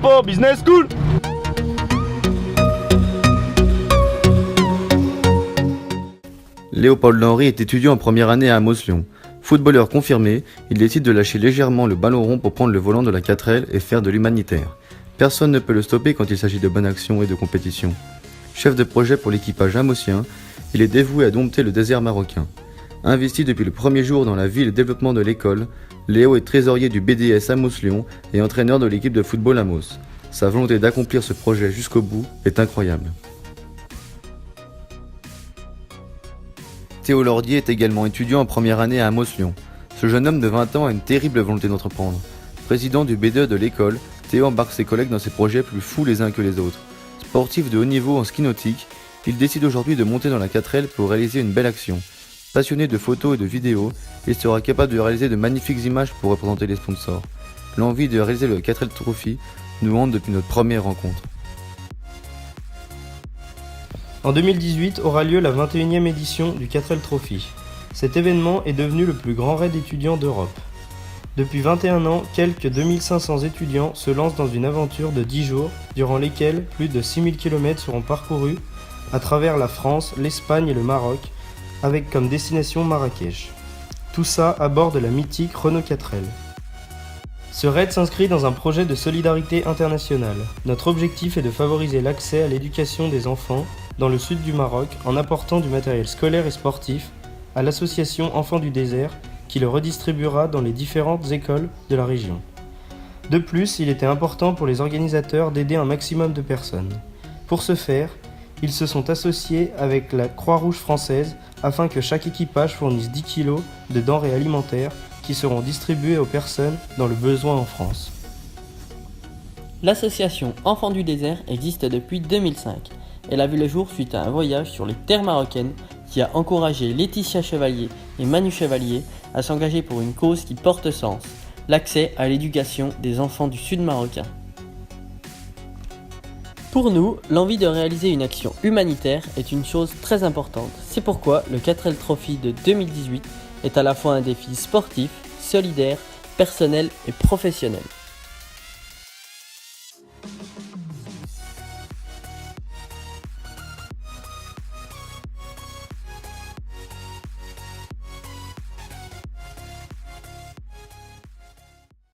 Sport Business School. Léopold Henry est étudiant en première année à Amos-Lyon. Footballeur confirmé, il décide de lâcher légèrement le ballon rond pour prendre le volant de la 4L et faire de l'humanitaire. Personne ne peut le stopper quand il s'agit de bonne action et de compétition. Chef de projet pour l'équipage amosien, il est dévoué à dompter le désert marocain. Investi depuis le premier jour dans la vie et le développement de l'école, Léo est trésorier du BDS Amos-Lyon et entraîneur de l'équipe de football Amos. Sa volonté d'accomplir ce projet jusqu'au bout est incroyable. Théo Lordier est également étudiant en première année à Amos-Lyon. Ce jeune homme de 20 ans a une terrible volonté d'entreprendre. Président du B2 de l'école, Théo embarque ses collègues dans ses projets plus fous les uns que les autres. Sportif de haut niveau en ski nautique, il décide aujourd'hui de monter dans la 4L pour réaliser une belle action. Passionné de photos et de vidéos, il sera capable de réaliser de magnifiques images pour représenter les sponsors. L'envie de réaliser le 4L Trophy nous hante depuis notre première rencontre. En 2018 aura lieu la 21e édition du 4L Trophy. Cet événement est devenu le plus grand raid étudiant d'Europe. Depuis 21 ans, quelques 2500 étudiants se lancent dans une aventure de 10 jours, durant lesquels plus de 6000 km seront parcourus à travers la France, l'Espagne et le Maroc, avec comme destination Marrakech. Tout ça à bord de la mythique Renault 4L. Ce raid s'inscrit dans un projet de solidarité internationale. Notre objectif est de favoriser l'accès à l'éducation des enfants dans le sud du Maroc en apportant du matériel scolaire et sportif à l'association Enfants du désert qui le redistribuera dans les différentes écoles de la région. De plus, il était important pour les organisateurs d'aider un maximum de personnes. Pour ce faire, ils se sont associés avec la Croix-Rouge française afin que chaque équipage fournisse 10 kg de denrées alimentaires qui seront distribuées aux personnes dans le besoin en France. L'association Enfants du désert existe depuis 2005. Elle a vu le jour suite à un voyage sur les terres marocaines qui a encouragé Laetitia Chevalier et Manu Chevalier à s'engager pour une cause qui porte sens, l'accès à l'éducation des enfants du sud marocain. Pour nous, l'envie de réaliser une action humanitaire est une chose très importante. C'est pourquoi le 4L Trophy de 2018 est à la fois un défi sportif, solidaire, personnel et professionnel.